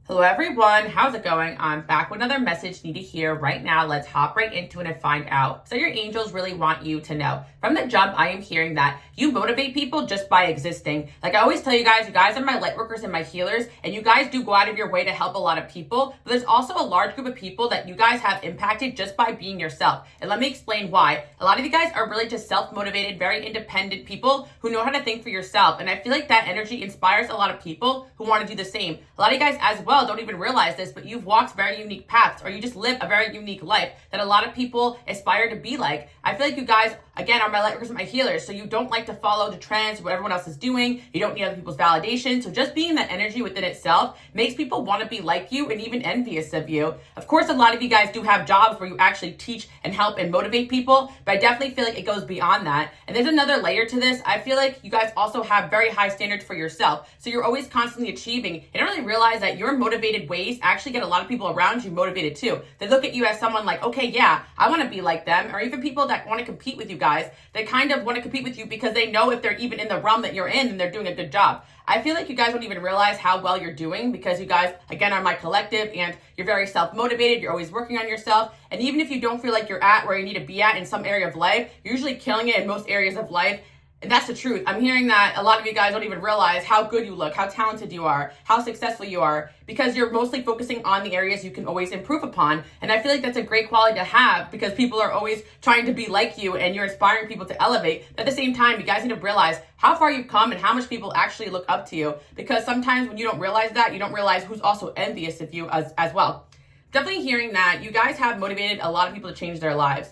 Hello everyone, how's it going? I'm back with another message you need to hear right now. Let's hop right into it and find out. So your angels really want you to know. From the jump, I am hearing that you motivate people just by existing. Like I always tell you guys are my light workers and my healers, and you guys do go out of your way to help a lot of people. But there's also a large group of people that you guys have impacted just by being yourself. And let me explain why. A lot of you guys are really just self-motivated, very independent people who know how to think for yourself. And I feel like that energy inspires a lot of people who want to do the same. A lot of you guys as well don't even realize this, but you've walked very unique paths, or you just live a very unique life that a lot of people aspire to be like. I feel like you guys, again, are my light workers and my healers, so you don't like to follow the trends, what everyone else is doing. You don't need other people's validation. So just being that energy within itself makes people want to be like you and even envious of you. Of course, a lot of you guys do have jobs where you actually teach and help and motivate people, but I definitely feel like it goes beyond that. And there's another layer to this. I feel like you guys also have very high standards for yourself. So you're always constantly achieving. You don't really realize that your motivated ways actually get a lot of people around you motivated too. They look at you as someone like, okay, yeah, I want to be like them. Or even people that want to compete with you guys, they kind of want to compete with you because they know if they're even in the realm that you're in, then they're doing a good job. I feel like you guys don't even realize how well you're doing because you guys, again, are my collective and you're very self-motivated. You're always working on yourself. And even if you don't feel like you're at where you need to be at in some area of life, you're usually killing it in most areas of life. And that's the truth. I'm hearing that a lot of you guys don't even realize how good you look, how talented you are, how successful you are, because you're mostly focusing on the areas you can always improve upon. And I feel like that's a great quality to have because people are always trying to be like you and you're inspiring people to elevate. But at the same time, you guys need to realize how far you've come and how much people actually look up to you, because sometimes when you don't realize that, you don't realize who's also envious of you as well. Definitely hearing that you guys have motivated a lot of people to change their lives.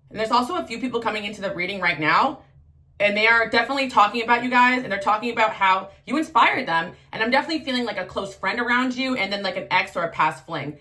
And there's also a few people coming into the reading right now, and they are definitely talking about you guys, and they're talking about how you inspired them. And I'm definitely feeling like a close friend around you, and then like an ex or a past fling.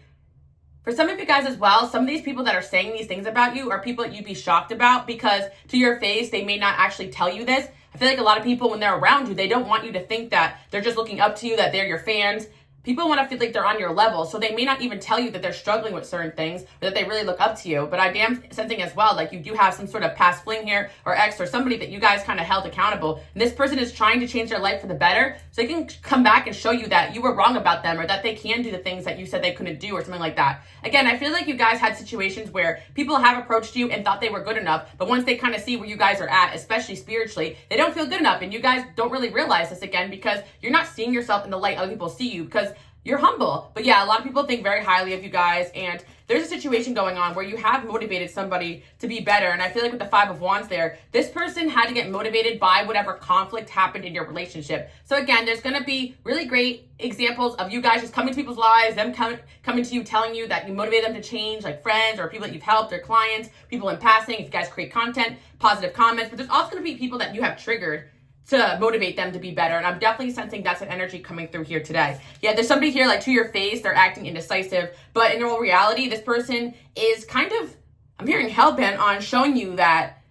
For some of you guys as well, some of these people that are saying these things about you are people that you'd be shocked about, because to your face, they may not actually tell you this. I feel like a lot of people, when they're around you, they don't want you to think that they're just looking up to you, that they're your fans. People want to feel like they're on your level, so they may not even tell you that they're struggling with certain things or that they really look up to you. But I am sensing as well, like you do have some sort of past fling here or ex or somebody that you guys kind of held accountable. And this person is trying to change their life for the better, so they can come back and show you that you were wrong about them or that they can do the things that you said they couldn't do or something like that. Again, I feel like you guys had situations where people have approached you and thought they were good enough, but once they kind of see where you guys are at, especially spiritually, they don't feel good enough. And you guys don't really realize this, again, because you're not seeing yourself in the light other people see you, because you're humble. But yeah, a lot of people think very highly of you guys, and there's a situation going on where you have motivated somebody to be better. And I feel like with the Five of Wands there, this person had to get motivated by whatever conflict happened in your relationship. So again, there's going to be really great examples of you guys just coming to people's lives, them coming to you, telling you that you motivate them to change, like friends or people that you've helped or clients, people in passing, if you guys create content, positive comments. But there's also going to be people that you have triggered to motivate them to be better. And I'm definitely sensing that's an energy coming through here today. Yeah, there's somebody here like to your face, they're acting indecisive, but in all reality, this person is kind of, I'm hearing hell-bent on showing you that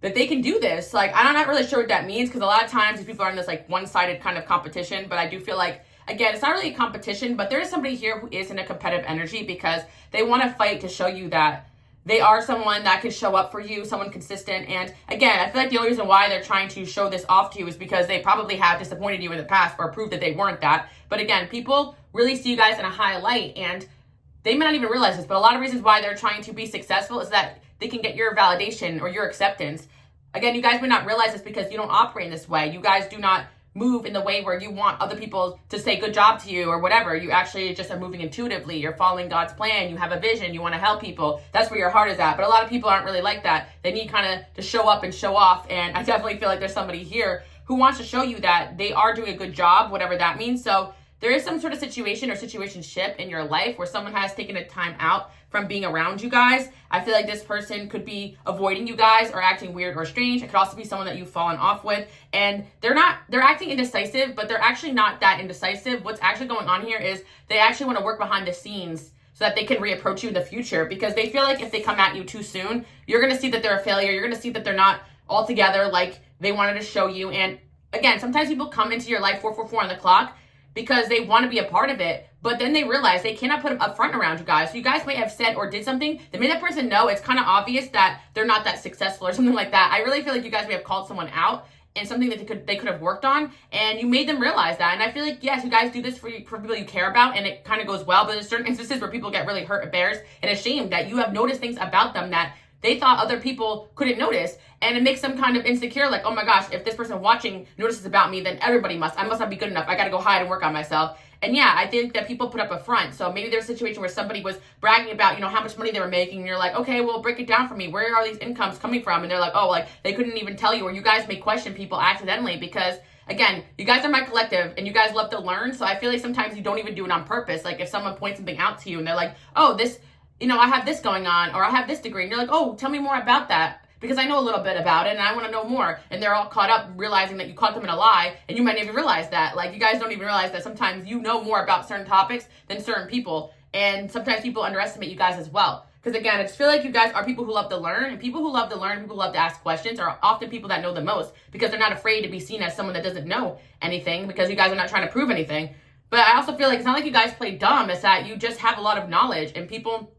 they can do this. Like, I'm not really sure what that means, because a lot of times these people are in this like one-sided kind of competition, but I do feel like, again, it's not really a competition, but there is somebody here who is in a competitive energy because they want to fight to show you that they are someone that can show up for you, someone consistent. And again, I feel like the only reason why they're trying to show this off to you is because they probably have disappointed you in the past or proved that they weren't that. But again, people really see you guys in a high light, and they may not even realize this, but a lot of reasons why they're trying to be successful is that they can get your validation or your acceptance. Again, you guys may not realize this because you don't operate in this way. You guys do not move in the way where you want other people to say good job to you or whatever. You actually just are moving intuitively. You're following God's plan. You have a vision. You want to help people. That's where your heart is at. But a lot of people aren't really like that. They need kind of to show up and show off. And I definitely feel like there's somebody here who wants to show you that they are doing a good job, whatever that means. So there is some sort of situation or situationship in your life where someone has taken a time out from being around you guys. I feel like this person could be avoiding you guys or acting weird or strange. It could also be someone that you've fallen off with, and they're acting indecisive, but they're actually not that indecisive. What's actually going on here is they actually want to work behind the scenes so that they can reapproach you in the future, because they feel like if they come at you too soon, you're going to see that they're a failure. You're going to see that they're not all together like they wanted to show you. And again, sometimes people come into your life 444 on the clock because they want to be a part of it, but then they realize they cannot put them up front around you guys. So you guys may have said or did something that made that person know it's kind of obvious that they're not that successful or something like that. I really feel like you guys may have called someone out, and something that they could have worked on, and you made them realize that. And I feel like, yes, you guys do this for people you care about, and it kind of goes well, but there's certain instances where people get really hurt, embarrassed, and ashamed that you have noticed things about them that they thought other people couldn't notice, and it makes them kind of insecure, like, oh my gosh, if this person watching notices about me, then everybody I must not be good enough. I gotta go hide and work on myself. And yeah, I think that people put up a front. So maybe there's a situation where somebody was bragging about, how much money they were making, and you're like, okay, well, break it down for me. Where are these incomes coming from? And they're like, oh, like, they couldn't even tell you, or you guys may question people accidentally because, again, you guys are my collective, and you guys love to learn, so I feel like sometimes you don't even do it on purpose. Like, if someone points something out to you, and they're like, oh, this, I have this going on, or I have this degree, and you're like, oh, tell me more about that, because I know a little bit about it, and I want to know more, and they're all caught up realizing that you caught them in a lie, and you might not even realize that. Like, you guys don't even realize that sometimes you know more about certain topics than certain people, and sometimes people underestimate you guys as well. Because again, I just feel like you guys are people who love to learn, and people who love to learn, people who love to ask questions are often people that know the most, because they're not afraid to be seen as someone that doesn't know anything, because you guys are not trying to prove anything. But I also feel like it's not like you guys play dumb, it's that you just have a lot of knowledge, and people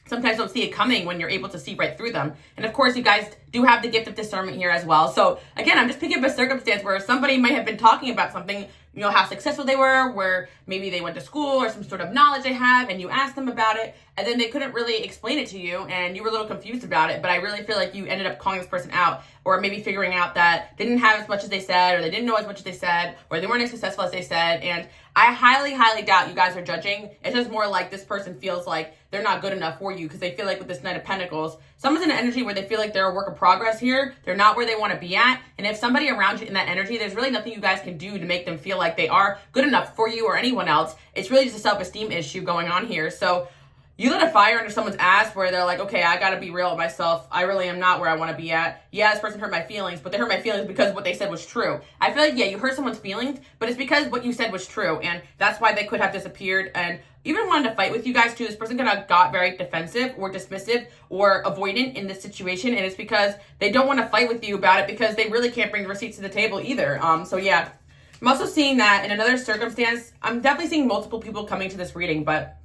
sometimes don't see it coming when you're able to see right through them. And of course, you guys do have the gift of discernment here as well. So again, I'm just picking up a circumstance where somebody might have been talking about something, how successful they were, where maybe they went to school or some sort of knowledge they have, and you asked them about it, and then they couldn't really explain it to you, and you were a little confused about it. But I really feel like you ended up calling this person out, or maybe figuring out that they didn't have as much as they said, or they didn't know as much as they said, or they weren't as successful as they said. And I highly, highly doubt you guys are judging. It's just more like this person feels like they're not good enough for you, because they feel like with this Knight of Pentacles, someone's in an energy where they feel like they're a work of progress here. They're not where they want to be at. And if somebody around you in that energy, there's really nothing you guys can do to make them feel like they are good enough for you or anyone else. It's really just a self-esteem issue going on here. So you lit a fire under someone's ass where they're like, okay, I gotta be real with myself. I really am not where I want to be at. Yeah, this person hurt my feelings, but they hurt my feelings because what they said was true. I feel like, yeah, you hurt someone's feelings, but it's because what you said was true, and that's why they could have disappeared and even wanted to fight with you guys too. This person could have got very defensive or dismissive or avoidant in this situation, and it's because they don't want to fight with you about it because they really can't bring receipts to the table either. So yeah, I'm also seeing that in another circumstance. I'm definitely seeing multiple people coming to this reading, but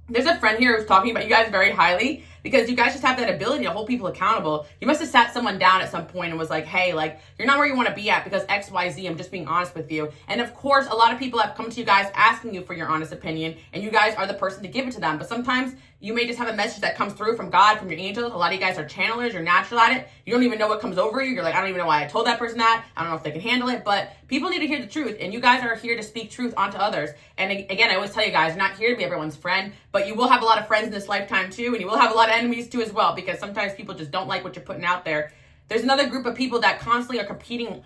there's a friend here who's talking about you guys very highly because you guys just have that ability to hold people accountable. You must have sat someone down at some point and was like, hey, like, you're not where you want to be at because XYZ, I'm just being honest with you. And of course, a lot of people have come to you guys asking you for your honest opinion, and you guys are the person to give it to them. But sometimes you may just have a message that comes through from God, from your angels. A lot of you guys are channelers, you're natural at it. You don't even know what comes over you. You're like, I don't even know why I told that person that. I don't know if they can handle it, but people need to hear the truth, and you guys are here to speak truth onto others. And again, I always tell you guys, you're not here to be everyone's friend, but you will have a lot of friends in this lifetime too, and you will have a lot of enemies too as well, because sometimes people just don't like what you're putting out there. There's another group of people that constantly are competing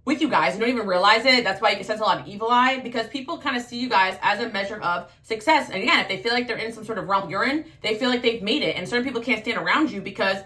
with you guys and don't even realize it. That's why you can sense a lot of evil eye, because people kind of see you guys as a measure of success. And again, if they feel like they're in some sort of realm you're in, they feel like they've made it. And certain people can't stand around you because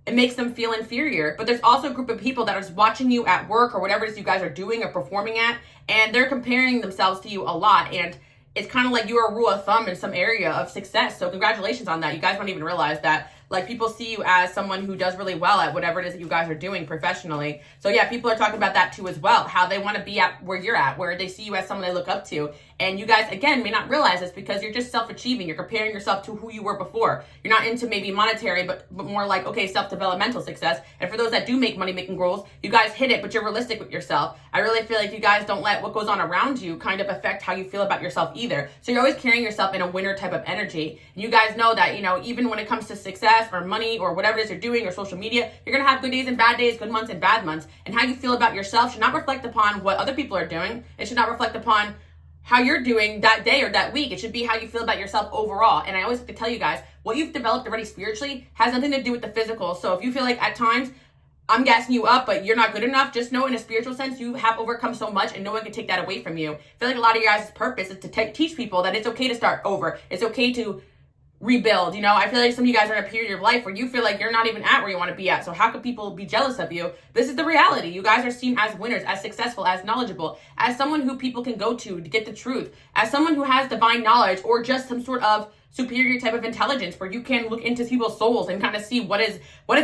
it makes them feel inferior. But there's also a group of people that are just watching you at work or whatever it is you guys are doing or performing at, and they're comparing themselves to you a lot. And it's kind of like you're a rule of thumb in some area of success. So congratulations on that. You guys don't even realize that. Like, people see you as someone who does really well at whatever it is that you guys are doing professionally. So yeah, people are talking about that too as well, how they want to be at where you're at, where they see you as someone they look up to. And you guys, again, may not realize this because you're just self-achieving. You're comparing yourself to who you were before. You're not into maybe monetary, but more like, okay, self-developmental success. And for those that do make money making goals, you guys hit it, but you're realistic with yourself. I really feel like you guys don't let what goes on around you kind of affect how you feel about yourself either. So you're always carrying yourself in a winner type of energy. And you guys know that, even when it comes to success or money or whatever it is you're doing or social media, you're going to have good days and bad days, good months and bad months. And how you feel about yourself should not reflect upon what other people are doing. It should not reflect upon how you're doing that day or that week. It should be how you feel about yourself overall. And I always have to tell you guys, what you've developed already spiritually has nothing to do with the physical. So if you feel like at times I'm gassing you up, but you're not good enough, just know in a spiritual sense, you have overcome so much and no one can take that away from you. I feel like a lot of your guys' purpose is to teach people that it's okay to start over. It's okay to rebuild. I feel like some of you guys are in a period of life where you feel like you're not even at where you want to be at. So how could people be jealous of you? This is the reality. You guys are seen as winners, as successful, as knowledgeable, as someone who people can go to get the truth, as someone who has divine knowledge or just some sort of superior type of intelligence where you can look into people's souls and kind of see what is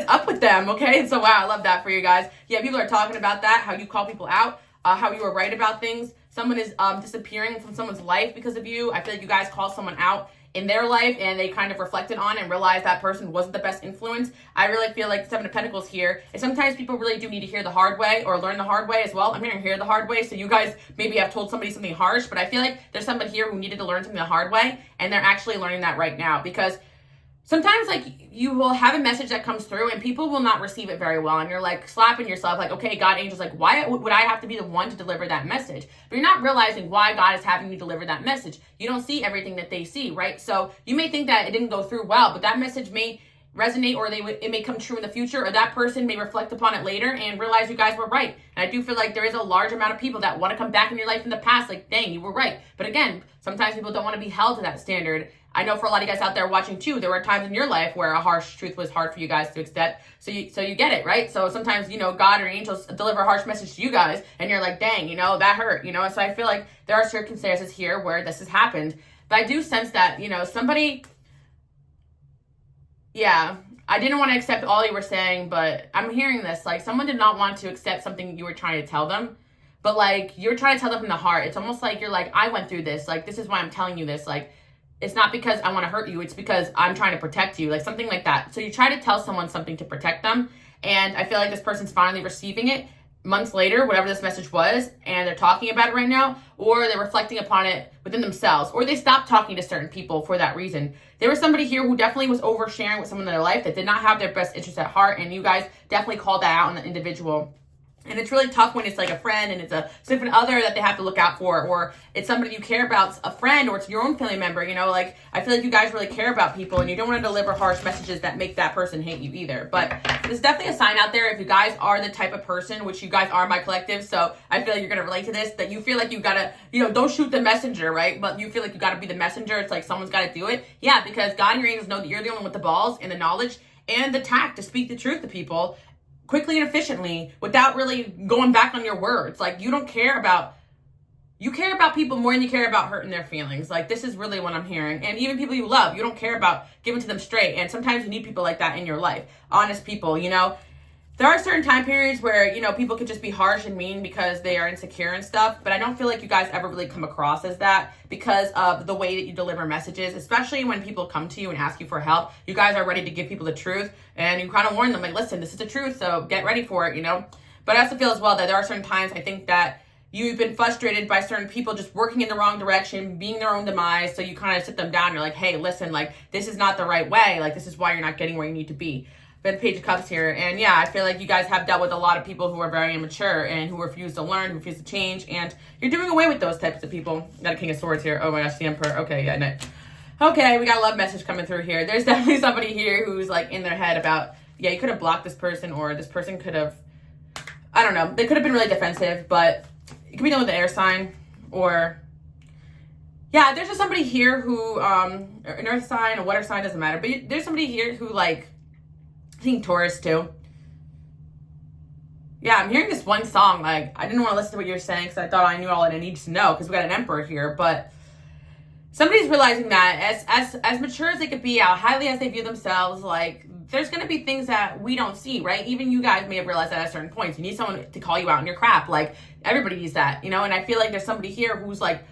up with them. Okay. So wow, I love that for you guys. Yeah, people are talking about that, how you call people out, how you were right about things. Someone is disappearing from someone's life because of you. I feel like you guys call someone out in their life and they kind of reflected on and realized that person wasn't the best influence. I really feel like the Seven of Pentacles here is sometimes people really do need to hear the hard way or learn the hard way as well. I'm hearing hear the hard way, so you guys maybe have told somebody something harsh, but I feel like there's somebody here who needed to learn something the hard way, and they're actually learning that right now. Because sometimes, like, you will have a message that comes through and people will not receive it very well. And you're like slapping yourself like, okay, God, angels, like, why would I have to be the one to deliver that message? But you're not realizing why God is having you deliver that message. You don't see everything that they see, right? So you may think that it didn't go through well, but that message may resonate, or it may come true in the future, or that person may reflect upon it later and realize you guys were right. And I do feel like there is a large amount of people that want to come back in your life in the past, like, dang, you were right. But again, sometimes people don't want to be held to that standard. I know for a lot of you guys out there watching too, there were times in your life where a harsh truth was hard for you guys to accept. So you get it, right? So sometimes, you know, God or angels deliver a harsh message to you guys and you're like, dang, you know, that hurt, you know? So I feel like there are circumstances here where this has happened. But I do sense that, you know, somebody, yeah, I didn't want to accept all you were saying, but I'm hearing this, like, someone did not want to accept something you were trying to tell them, but like, you're trying to tell them from the heart. It's almost like you're like, I went through this, like, this is why I'm telling you this, like, it's not because I want to hurt you, it's because I'm trying to protect you, like something like that. So you try to tell someone something to protect them, and I feel like this person's finally receiving it months later, whatever this message was, and they're talking about it right now, or they're reflecting upon it within themselves, or they stopped talking to certain people for that reason. There was somebody here who definitely was oversharing with someone in their life that did not have their best interest at heart, and you guys definitely called that out on the individual. And it's really tough when it's like a friend and it's a significant other that they have to look out for, or it's somebody you care about, a friend, or it's your own family member, you know, like, I feel like you guys really care about people and you don't want to deliver harsh messages that make that person hate you either. But there's definitely a sign out there if you guys are the type of person, which you guys are my collective, so I feel like you're going to relate to this, that you feel like you got to, you know, don't shoot the messenger, right? But you feel like you got to be the messenger. It's like someone's got to do it. Yeah, because God and your angels know that you're the one with the balls and the knowledge and the tact to speak the truth to people quickly and efficiently without really going back on your words. Like, you care about people more than you care about hurting their feelings. Like, this is really what I'm hearing. And even people you love, you don't care about giving to them straight. And sometimes you need people like that in your life. Honest people, you know. There are certain time periods where, you know, people could just be harsh and mean because they are insecure and stuff, but I don't feel like you guys ever really come across as that because of the way that you deliver messages, especially when people come to you and ask you for help. You guys are ready to give people the truth, and you kind of warn them, like, listen, this is the truth, so get ready for it, you know? But I also feel as well that there are certain times I think that you've been frustrated by certain people just working in the wrong direction, being their own demise, so you kind of sit them down, you're like, hey, listen, like, this is not the right way, like, this is why you're not getting where you need to be. Been Page of Cups here, and yeah, I feel like you guys have dealt with a lot of people who are very immature and who refuse to learn, who refuse to change, and you're doing away with those types of people. Got a King of Swords here. Oh my gosh, the Emperor. Okay, yeah, no. Okay, we got a love message coming through here. There's definitely somebody here who's like in their head about, yeah, you could have blocked this person, or this person could have, I don't know, they could have been really defensive, but it could be done with the air sign, or yeah, there's just somebody here who, an earth sign, a water sign, doesn't matter, but there's somebody here who, like, I think Taurus too. Yeah, I'm hearing this one song. Like, I didn't want to listen to what you're saying because I thought I knew all that I needed to know because we got an Emperor here. But somebody's realizing that as mature as they could be, how highly as they view themselves, like, there's going to be things that we don't see, right? Even you guys may have realized that at certain points. You need someone to call you out on your crap. Like, everybody needs that, you know? And I feel like there's somebody here who's like,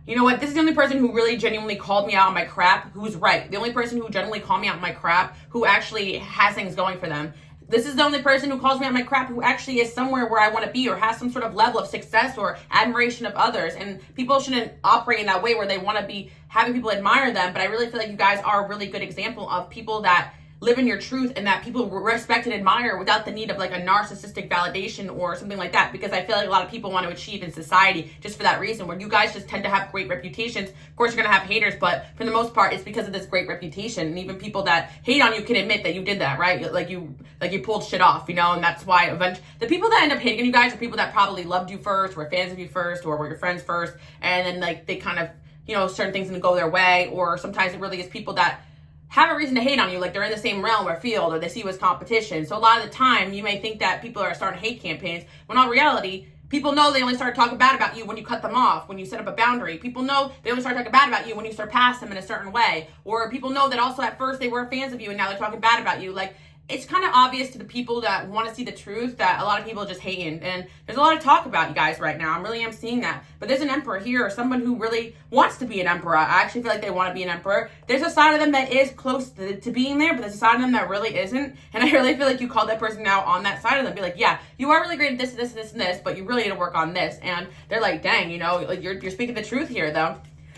you know what, this is the only person who really genuinely called me out on my crap who's right. The only person who genuinely called me out on my crap who actually has things going for them. This is the only person who calls me out on my crap who actually is somewhere where I want to be or has some sort of level of success or admiration of others. And people shouldn't operate in that way where they want to be having people admire them. But I really feel like you guys are a really good example of people that live in your truth and that people respect and admire without the need of like a narcissistic validation or something like that, because I feel like a lot of people want to achieve in society just for that reason, where you guys just tend to have great reputations. Of course, you're going to have haters, but for the most part, it's because of this great reputation. And even people that hate on you can admit that you did that, right? Like you pulled shit off, you know, and that's why eventually the people that end up hating you guys are people that probably loved you first, were fans of you first, or were your friends first, and then like they kind of, you know, certain things didn't go their way, or sometimes it really is people that have a reason to hate on you, like they're in the same realm or field, or they see you as competition. So a lot of the time, you may think that people are starting hate campaigns, when in reality, people know they only start talking bad about you when you cut them off, when you set up a boundary. People know they only start talking bad about you when you surpass them in a certain way. Or people know that also at first they were fans of you and now they're talking bad about you. Like, it's kind of obvious to the people that want to see the truth that a lot of people just hating. And there's a lot of talk about you guys right now. I really am seeing that. But there's an emperor here, or someone who really wants to be an emperor. I actually feel like they want to be an emperor. There's a side of them that is close to being there, but there's a side of them that really isn't. And I really feel like you call that person out on that side of them. Be like, yeah, you are really great at this, this, this, and this, but you really need to work on this. And they're like, dang, like you're speaking the truth here, though.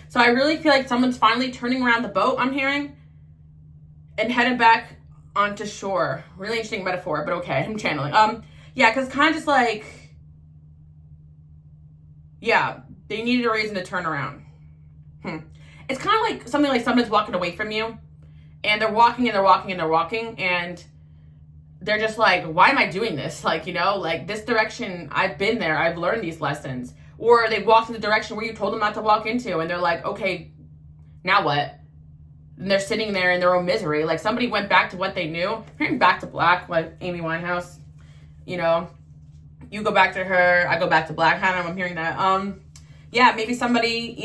So I really feel like someone's finally turning around the boat, I'm hearing, and heading back onto shore. Really interesting metaphor, but okay, I'm channeling. Yeah, because kind of just like, yeah, they needed a reason to turn around. It's kind of like something like someone's walking away from you, and they're walking and they're walking and they're walking, and they're just like, why am I doing this? Like, like this direction, I've been there, I've learned these lessons. Or they walked in the direction where you told them not to walk into, and they're like, okay, now what? And they're sitting there in their own misery. Like somebody went back to what they knew. I'm hearing back to black, like Amy Winehouse. You go back to her, I go back to black. I'm hearing that. Yeah, maybe somebody,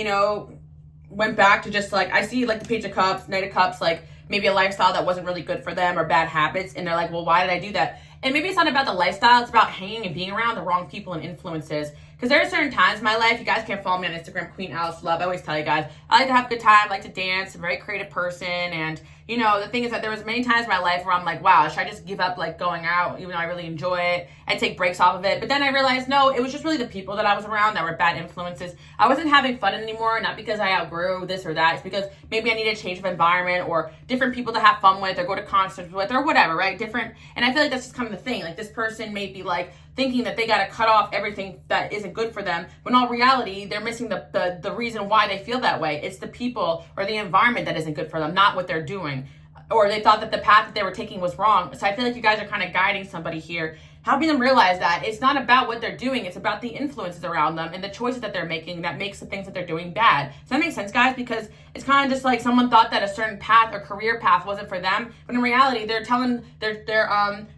went back to just like, I see like the Page of Cups, Knight of Cups, like maybe a lifestyle that wasn't really good for them or bad habits. And they're like, well, why did I do that? And maybe it's not about the lifestyle. It's about hanging and being around the wrong people and influences. Because there are certain times in my life, you guys can follow me on Instagram, Queen Alice Love. I always tell you guys, I like to have a good time, I like to dance, I'm a very creative person. And, the thing is that there was many times in my life where I'm like, wow, should I just give up like going out, even though I really enjoy it, and take breaks off of it? But then I realized, no, it was just really the people that I was around that were bad influences. I wasn't having fun anymore, not because I outgrew this or that. It's because maybe I needed a change of environment or different people to have fun with or go to concerts with or whatever, right? Different. And I feel like that's just kind of the thing. Like this person may be like thinking that they got to cut off everything that isn't good for them, when in all reality, they're missing the reason why they feel that way. It's the people or the environment that isn't good for them, not what they're doing. Or they thought that the path that they were taking was wrong. So I feel like you guys are kind of guiding somebody here, helping them realize that it's not about what they're doing, it's about the influences around them and the choices that they're making that makes the things that they're doing bad. Does that make sense, guys? Because it's kind of just like someone thought that a certain path or career path wasn't for them, but in reality, they're telling their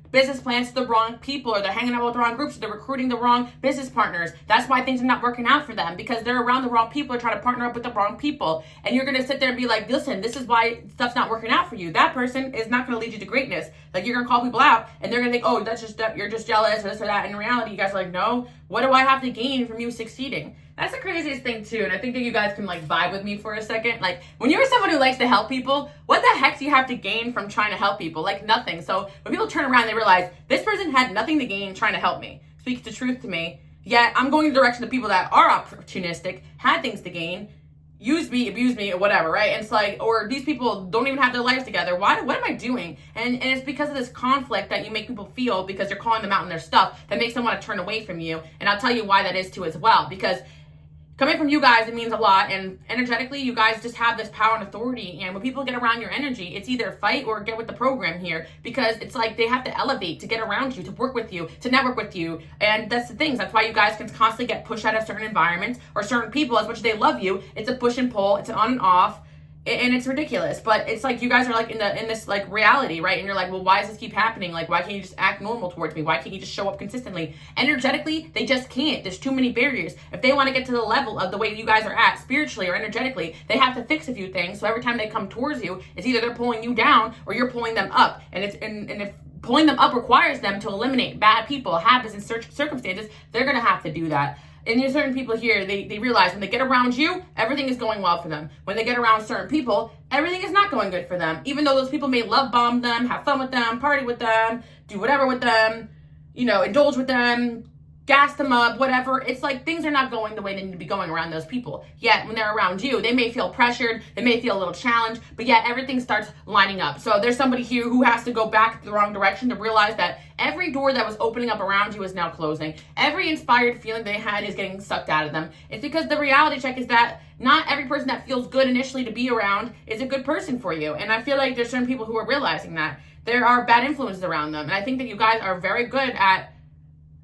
business plans to the wrong people, or they're hanging out with the wrong groups, or they're recruiting the wrong business partners. That's why things are not working out for them, because they're around the wrong people or trying to partner up with the wrong people. And you're going to sit there and be like, listen, this is why stuff's not working out for you. That person is not going to lead you to greatness. Like, you're going to call people out and they're going to think, oh, you're just jealous or this or that. And in reality, you guys are like, no, what do I have to gain from you succeeding? That's the craziest thing too. And I think that you guys can like vibe with me for a second. Like, when you're someone who likes to help people, what the heck do you have to gain from trying to help people? Like, nothing. So when people turn around, they realize this person had nothing to gain trying to help me, speaks the truth to me. Yet I'm going in the direction of people that are opportunistic, had things to gain, use me, abuse me, or whatever, right? And it's like, or these people don't even have their lives together. What am I doing? And it's because of this conflict that you make people feel, because you're calling them out on their stuff, that makes them want to turn away from you. And I'll tell you why that is too as well. Because coming from you guys, it means a lot. And energetically, you guys just have this power and authority. And when people get around your energy, it's either fight or get with the program here. Because it's like they have to elevate to get around you, to work with you, to network with you. And that's the things. That's why you guys can constantly get pushed out of certain environments or certain people. As much as they love you, it's a push and pull. It's an on and off. And it's ridiculous. But it's like you guys are like in this like reality, right? And you're like, well, why does this keep happening? Like, why can't you just act normal towards me? Why can't you just show up consistently? Energetically, they just can't. There's too many barriers. If they want to get to the level of the way you guys are at spiritually or energetically, they have to fix a few things. So every time they come towards you, it's either they're pulling you down or you're pulling them up. And if pulling them up requires them to eliminate bad people, habits, and circumstances, they're going to have to do that. And there's certain people here, they realize when they get around you, everything is going well for them. When they get around certain people, everything is not going good for them. Even though those people may love bomb them, have fun with them, party with them, do whatever with them, indulge with them, gas them up, whatever. It's like things are not going the way they need to be going around those people. Yet when they're around you, they may feel pressured, they may feel a little challenged, but yet everything starts lining up. So there's somebody here who has to go back the wrong direction to realize that every door that was opening up around you is now closing. Every inspired feeling they had is getting sucked out of them. It's because the reality check is that not every person that feels good initially to be around is a good person for you. And I feel like there's certain people who are realizing that there are bad influences around them. And I think that you guys are very good at,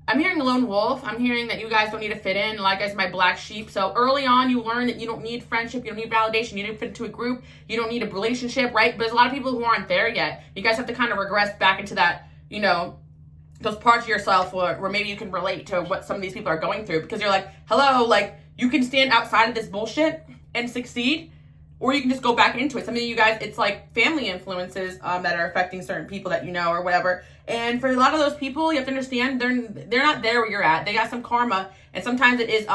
I'm hearing a lone wolf. I'm hearing that you guys don't need to fit in, like as my black sheep. So early on, you learn that you don't need friendship, you don't need validation, you don't fit into a group, you don't need a relationship, right? But there's a lot of people who aren't there yet. You guys have to kind of regress back into that, those parts of yourself where maybe you can relate to what some of these people are going through, because you're like, hello, like, you can stand outside of this bullshit and succeed, or you can just go back into it. Some of you guys, it's like family influences that are affecting certain people that you know or whatever. And for a lot of those people, you have to understand they're not there where you're at. They got some karma, and sometimes it is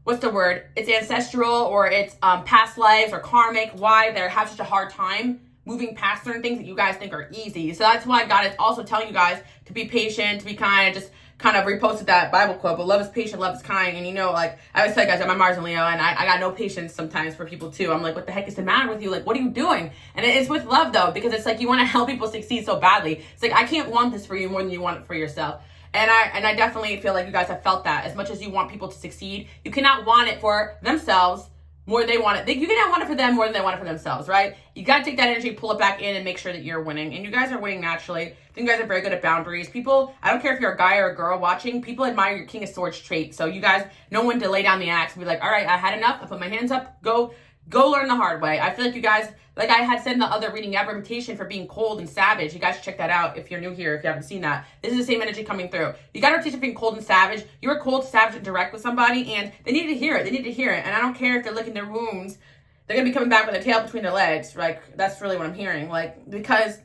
what's the word? It's ancestral, or it's past lives or karmic. Why they have such a hard time moving past certain things that you guys think are easy. So that's why God is also telling you guys to be patient, to be kind. Just kind of reposted that Bible quote, but love is patient, love is kind. And you know, like I always tell you guys, I'm Mars and Leo, and I got no patience sometimes for people too. I'm like, what the heck is the matter with you? Like, what are you doing? And it's with love though, because it's like you want to help people succeed so badly. It's like, I can't want this for you more than you want it for yourself. And I definitely feel like you guys have felt that. As much as you want people to succeed, you cannot want it for themselves more than they want it. You cannot want it for them more than they want it for themselves, right? You got to take that energy, pull it back in, and make sure that you're winning. And you guys are winning naturally. I think you guys are very good at boundaries. People, I don't care if you're a guy or a girl watching, people admire your King of Swords trait. So you guys know when to lay down the axe and be like, all right, I had enough. I put my hands up. Go learn the hard way. I feel like you guys, like I had said in the other reading, you have a reputation for being cold and savage. You guys should check that out if you're new here, if you haven't seen that. This is the same energy coming through. You got a reputation for being cold and savage. You were cold, savage, and direct with somebody, and they needed to hear it. They need to hear it. And I don't care if they're licking their wounds. They're going to be coming back with their tail between their legs. Like, that's really what I'm hearing. Like, because,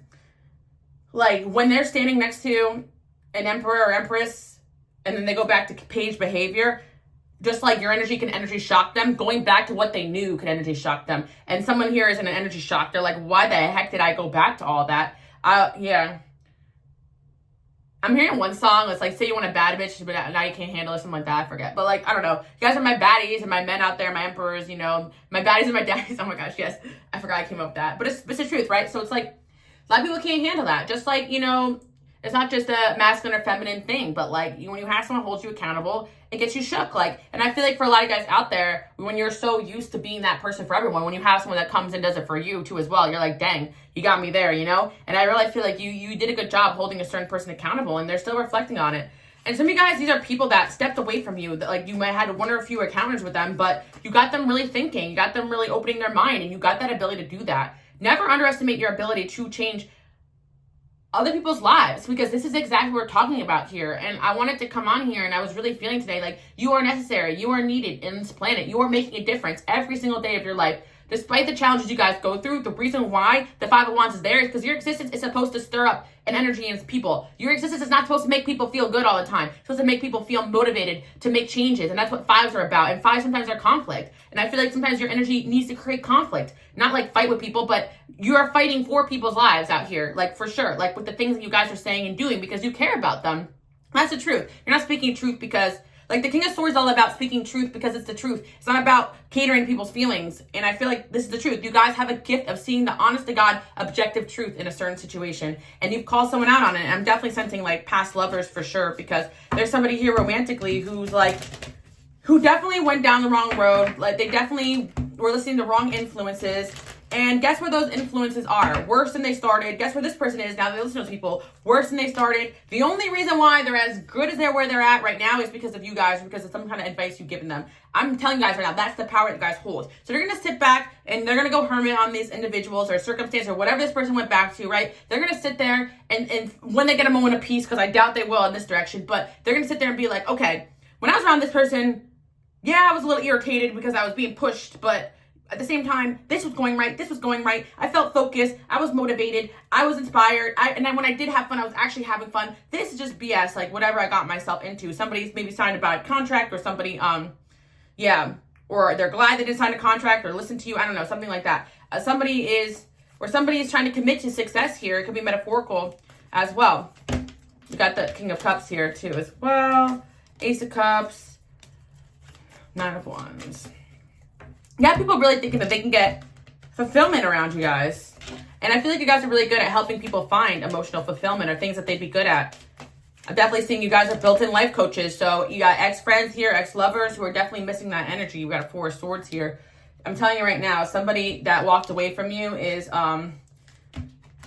like, when they're standing next to an emperor or empress, and then they go back to page behavior, just like your energy can energy shock them, going back to what they knew can energy shock them. And someone here is in an energy shock. They're like, why the heck did I go back to all that? Yeah. I'm hearing one song. It's like, say you want a bad bitch, but now you can't handle it, something like that. I forget. But like, I don't know. You guys are my baddies and my men out there, my emperors, you know, my baddies and my daddies. Oh my gosh, yes. I forgot I came up with that. But it's the truth, right? So it's like, a lot of people can't handle that. Just like, you know, it's not just a masculine or feminine thing, but like when you have someone hold you accountable, it gets you shook. Like, and I feel like for a lot of guys out there, when you're so used to being that person for everyone, when you have someone that comes and does it for you too as well, you're like, dang, you got me there, you know? And I really feel like you did a good job holding a certain person accountable, and they're still reflecting on it. And some of you guys, these are people that stepped away from you, that like you might have had one or a few encounters with them, but you got them really thinking, you got them really opening their mind, and you got that ability to do that. Never underestimate your ability to change other people's lives, because this is exactly what we're talking about here. And I wanted to come on here, and I was really feeling today like you are necessary, you are needed in this planet, you are making a difference every single day of your life. Despite the challenges you guys go through, the reason why the Five of Wands is there is because your existence is supposed to stir up an energy in people. Your existence is not supposed to make people feel good all the time. It's supposed to make people feel motivated to make changes. And that's what fives are about. And fives sometimes are conflict. And I feel like sometimes your energy needs to create conflict. Not like fight with people, but you are fighting for people's lives out here. Like for sure. Like with the things that you guys are saying and doing because you care about them. That's the truth. You're not speaking truth because... like the King of Swords is all about speaking truth because it's the truth. It's not about catering people's feelings. And I feel like this is the truth. You guys have a gift of seeing the honest to God, objective truth in a certain situation. And you've called someone out on it. And I'm definitely sensing like past lovers for sure, because there's somebody here romantically who's like, who definitely went down the wrong road. Like they definitely were listening to wrong influences. And guess where those influences are? Worse than they started. Guess where this person is now? They listen to those people. Worse than they started. The only reason why they're as good as they're where they're at right now is because of you guys, because of some kind of advice you've given them. I'm telling you guys right now, that's the power that you guys hold. So they're going to sit back and they're going to go hermit on these individuals or circumstance or whatever this person went back to, right? They're going to sit there and when they get a moment of peace, because I doubt they will in this direction, but they're going to sit there and be like, okay, when I was around this person, yeah, I was a little irritated because I was being pushed, but at the same time, this was going right. This was going right. I felt focused. I was motivated. I was inspired. And then when I did have fun, I was actually having fun. This is just BS, like whatever I got myself into. Somebody's maybe signed a bad contract or somebody, or they're glad they didn't sign a contract or listen to you. I don't know, something like that. Somebody is trying to commit to success here. It could be metaphorical as well. We got the King of Cups here too as well. Ace of Cups. Nine of Wands. Yeah, people really thinking that they can get fulfillment around you guys. And I feel like you guys are really good at helping people find emotional fulfillment or things that they'd be good at. I'm definitely seeing you guys are built-in life coaches. So you got ex-friends here, ex-lovers who are definitely missing that energy. You got a Four of Swords here. I'm telling you right now, somebody that walked away from you is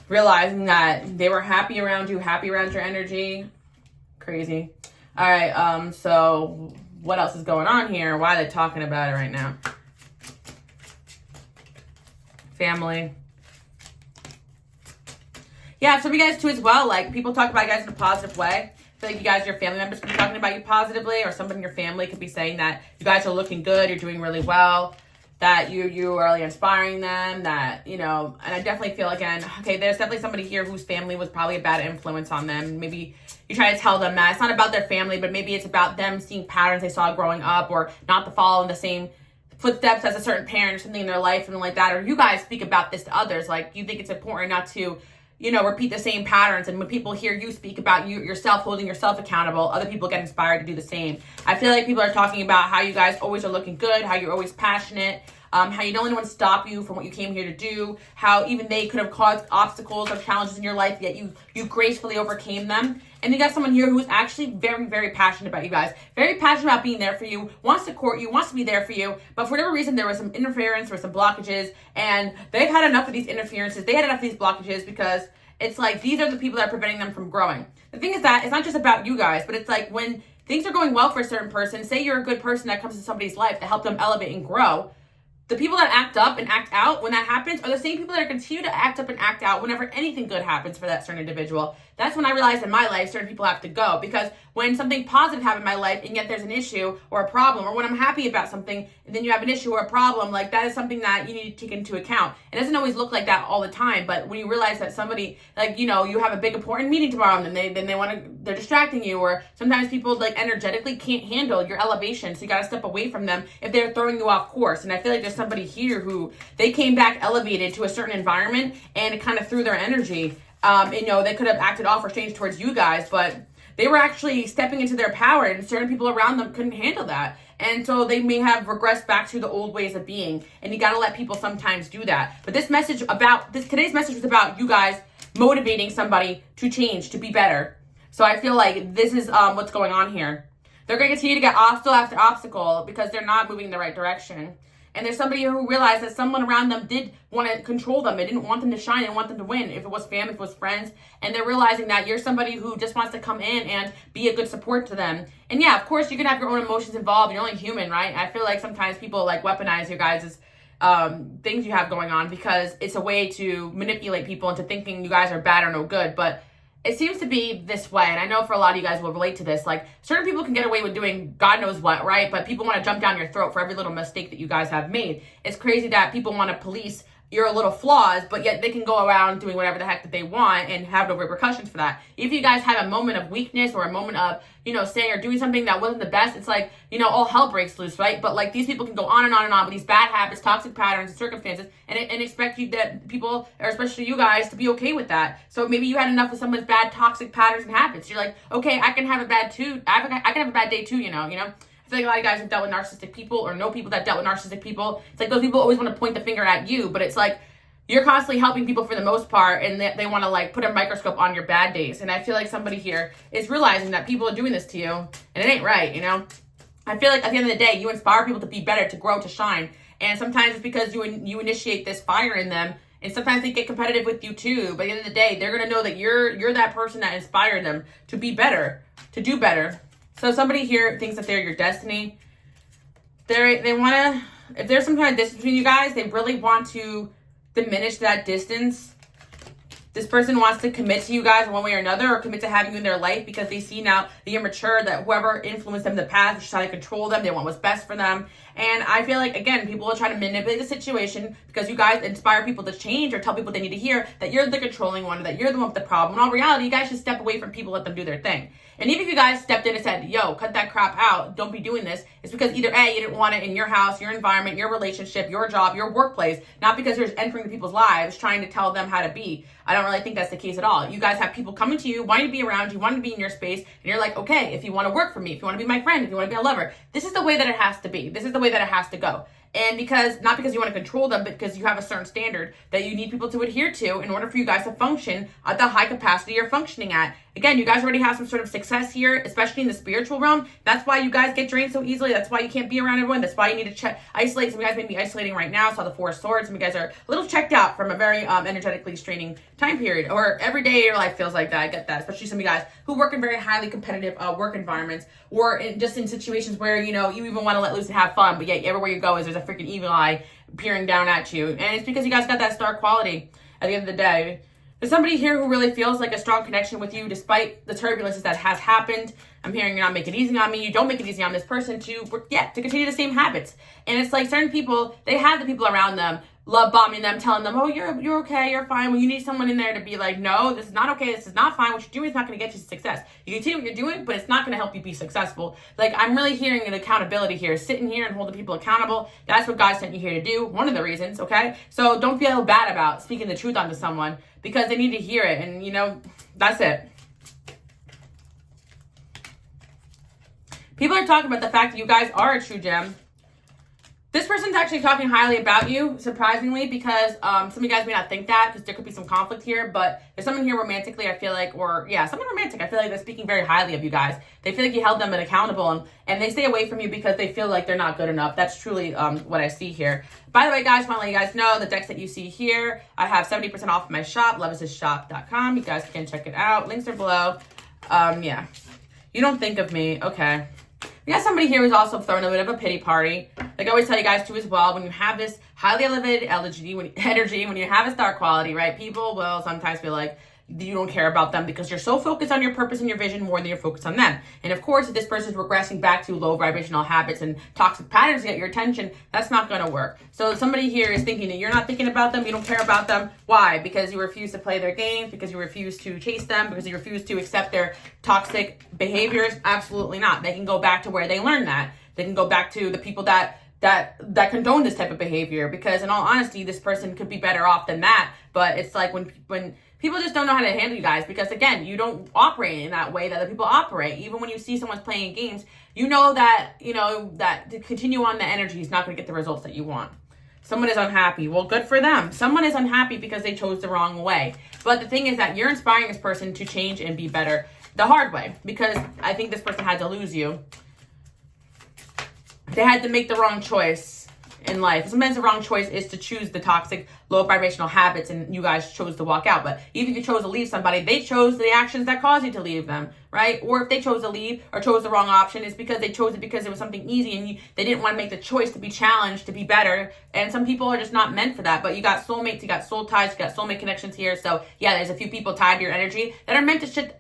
realizing that they were happy around you, happy around your energy. Crazy. All right, so what else is going on here? Why are they talking about it right now? Family. Yeah, some of you guys too as well. Like people talk about you guys in a positive way. I feel like you guys, your family members could be talking about you positively, or somebody in your family could be saying that you guys are looking good, you're doing really well. that you are really inspiring them, that, you know, and I definitely feel, again, okay, there's definitely somebody here whose family was probably a bad influence on them. Maybe you try to tell them that it's not about their family, but maybe it's about them seeing patterns they saw growing up, or not to follow in the same footsteps as a certain parent or something in their life, something like that. Or you guys speak about this to others, like you think it's important not to, you know, repeat the same patterns. And when people hear you speak about yourself, holding yourself accountable, other people get inspired to do the same. I feel like people are talking about how you guys always are looking good, how you're always passionate, how you don't let anyone stop you from what you came here to do, how even they could have caused obstacles or challenges in your life, yet you gracefully overcame them. And you got someone here who's actually very, very passionate about you guys, very passionate about being there for you, wants to court you, wants to be there for you. But for whatever reason, there was some interference or some blockages, and they've had enough of these interferences. They had enough of these blockages, because it's like these are the people that are preventing them from growing. The thing is that it's not just about you guys, but it's like when things are going well for a certain person, say you're a good person that comes into somebody's life to help them elevate and grow. The people that act up and act out when that happens are the same people that continue to act up and act out whenever anything good happens for that certain individual. That's when I realized in my life certain people have to go, because when something positive happened in my life and yet there's an issue or a problem, or when I'm happy about something and then you have an issue or a problem, like that is something that you need to take into account. It doesn't always look like that all the time, but when you realize that somebody, like, you know, you have a big important meeting tomorrow and then they're distracting you, or sometimes people like energetically can't handle your elevation, so you got to step away from them if they're throwing you off course. And I feel like there's somebody here who they came back elevated to a certain environment and it kind of threw their energy. You know, they could have acted off or changed towards you guys, but they were actually stepping into their power, and certain people around them couldn't handle that. And so they may have regressed back to the old ways of being, and you got to let people sometimes do that. But today's message was about you guys motivating somebody to change, to be better. So I feel like this is what's going on here. They're going to continue to get obstacle after obstacle because they're not moving in the right direction. And there's somebody who realized that someone around them did want to control them. They didn't want them to shine and want them to win, if it was family, if it was friends. And they're realizing that you're somebody who just wants to come in and be a good support to them. And yeah, of course, you can have your own emotions involved. You're only human, right? I feel like sometimes people like weaponize your guys' things you have going on, because it's a way to manipulate people into thinking you guys are bad or no good. But it seems to be this way, and I know for a lot of you guys will relate to this. Like, certain people can get away with doing God knows what, right? But people want to jump down your throat for every little mistake that you guys have made. It's crazy that people want to police your little flaws, but yet they can go around doing whatever the heck that they want and have no repercussions for that. If you guys have a moment of weakness or a moment of, you know, saying or doing something that wasn't the best, it's like, you know, all hell breaks loose, right? But like, these people can go on and on and on with these bad habits, toxic patterns, and circumstances, and expect you that people, or especially you guys, to be okay with that. So maybe you had enough of someone's bad toxic patterns and habits. You're like, okay, I can have a bad too. I can have a bad day too, you know. I feel like a lot of guys have dealt with narcissistic people or know people that dealt with narcissistic people. It's like those people always want to point the finger at you, but it's like you're constantly helping people for the most part, and they want to like put a microscope on your bad days. And I feel like somebody here is realizing that people are doing this to you, and it ain't right, you know? I feel like at the end of the day, you inspire people to be better, to grow, to shine. And sometimes it's because you initiate this fire in them, and sometimes they get competitive with you too. But at the end of the day, they're going to know that you're that person that inspired them to be better, to do better. So somebody here thinks that they're your destiny. They want to, if there's some kind of distance between you guys, they really want to diminish that distance. This person wants to commit to you guys one way or another, or commit to having you in their life because they see now that you're mature, that whoever influenced them in the past is trying to control them. They want what's best for them. And I feel like, again, people are trying to manipulate the situation because you guys inspire people to change or tell people they need to hear that you're the controlling one, or that you're the one with the problem. In all reality, you guys should step away from people, let them do their thing. And even if you guys stepped in and said, yo, cut that crap out, don't be doing this, it's because either A, you didn't want it in your house, your environment, your relationship, your job, your workplace, not because you're just entering people's lives trying to tell them how to be. I don't really think that's the case at all. You guys have people coming to you, wanting to be around you, wanting to be in your space, and you're like, okay, if you want to work for me, if you want to be my friend, if you want to be a lover, this is the way that it has to be. This is the way that it has to go. And not because you want to control them, but because you have a certain standard that you need people to adhere to in order for you guys to function at the high capacity you're functioning at. Again, you guys already have some sort of success here, especially in the spiritual realm. That's why you guys get drained so easily. That's why you can't be around everyone. That's why you need to isolate. Some of you guys may be isolating right now. Saw the Four of Swords. Some of you guys are a little checked out from a very energetically straining time period. Or every day of your life feels like that. I get that. Especially some of you guys who work in very highly competitive work environments, or just in situations where, you know, you even want to let loose and have fun, but yet everywhere you go is there's a freaking evil eye peering down at you. And it's because you guys got that star quality at the end of the day. There's somebody here who really feels like a strong connection with you despite the turbulences that has happened. I'm hearing you're not making it easy on me. You don't make it easy on this person to continue the same habits. And it's like certain people, they have the people around them love bombing them, telling them, oh, you're okay, you're fine. When you need someone in there to be like, no, this is not okay, this is not fine. What you're doing is not going to get you success. You continue what you're doing, but it's not going to help you be successful. Like, I'm really hearing an accountability here, sitting here and holding people accountable. That's what God sent you here to do. One of the reasons, okay? So don't feel bad about speaking the truth onto someone because they need to hear it. And, you know, that's it. People are talking about the fact that you guys are a true gem. This person's actually talking highly about you, surprisingly, because some of you guys may not think that because there could be some conflict here, but there's someone here romantically, I feel like, or yeah, someone romantic. I feel like they're speaking very highly of you guys. They feel like you held them accountable and they stay away from you because they feel like they're not good enough. That's truly what I see here. By the way, guys, I want to let you guys know the decks that you see here, I have 70% off my shop, LOVEEXISTSVISIONS.com. You guys can check it out. Links are below. Yeah. You don't think of me. Okay. We got somebody here who's also throwing a bit of a pity party. Like I always tell you guys too as well, when you have this highly elevated energy, when you have a star quality, right, people will sometimes feel like you don't care about them because you're so focused on your purpose and your vision more than you're focused on them. And of course, if this person is regressing back to low vibrational habits and toxic patterns to get your attention, that's not going to work. So somebody here is thinking that you're not thinking about them, you don't care about them. Why? Because you refuse to play their games, because you refuse to chase them, because you refuse to accept their toxic behaviors? Absolutely not. They can go back to where they learned that. They can go back to the people that condone this type of behavior, because in all honesty, this person could be better off than that. But it's like when people just don't know how to handle you guys, because again, you don't operate in that way that other people operate. Even when you see someone's playing games, you know that to continue on the energy is not going to get the results that you want. Someone is unhappy. Well, good for them. Someone is unhappy because they chose the wrong way. But the thing is that you're inspiring this person to change and be better the hard way, because I think this person had to lose you. They had to make the wrong choice in life. Sometimes the wrong choice is to choose the toxic, low vibrational habits, and you guys chose to walk out. But even if you chose to leave somebody, they chose the actions that caused you to leave them, right? Or if they chose to leave or chose the wrong option, it's because they chose it because it was something easy and they didn't want to make the choice to be challenged, to be better. And some people are just not meant for that. But you got soulmates, you got soul ties, you got soulmate connections here. So yeah, there's a few people tied to your energy that are meant to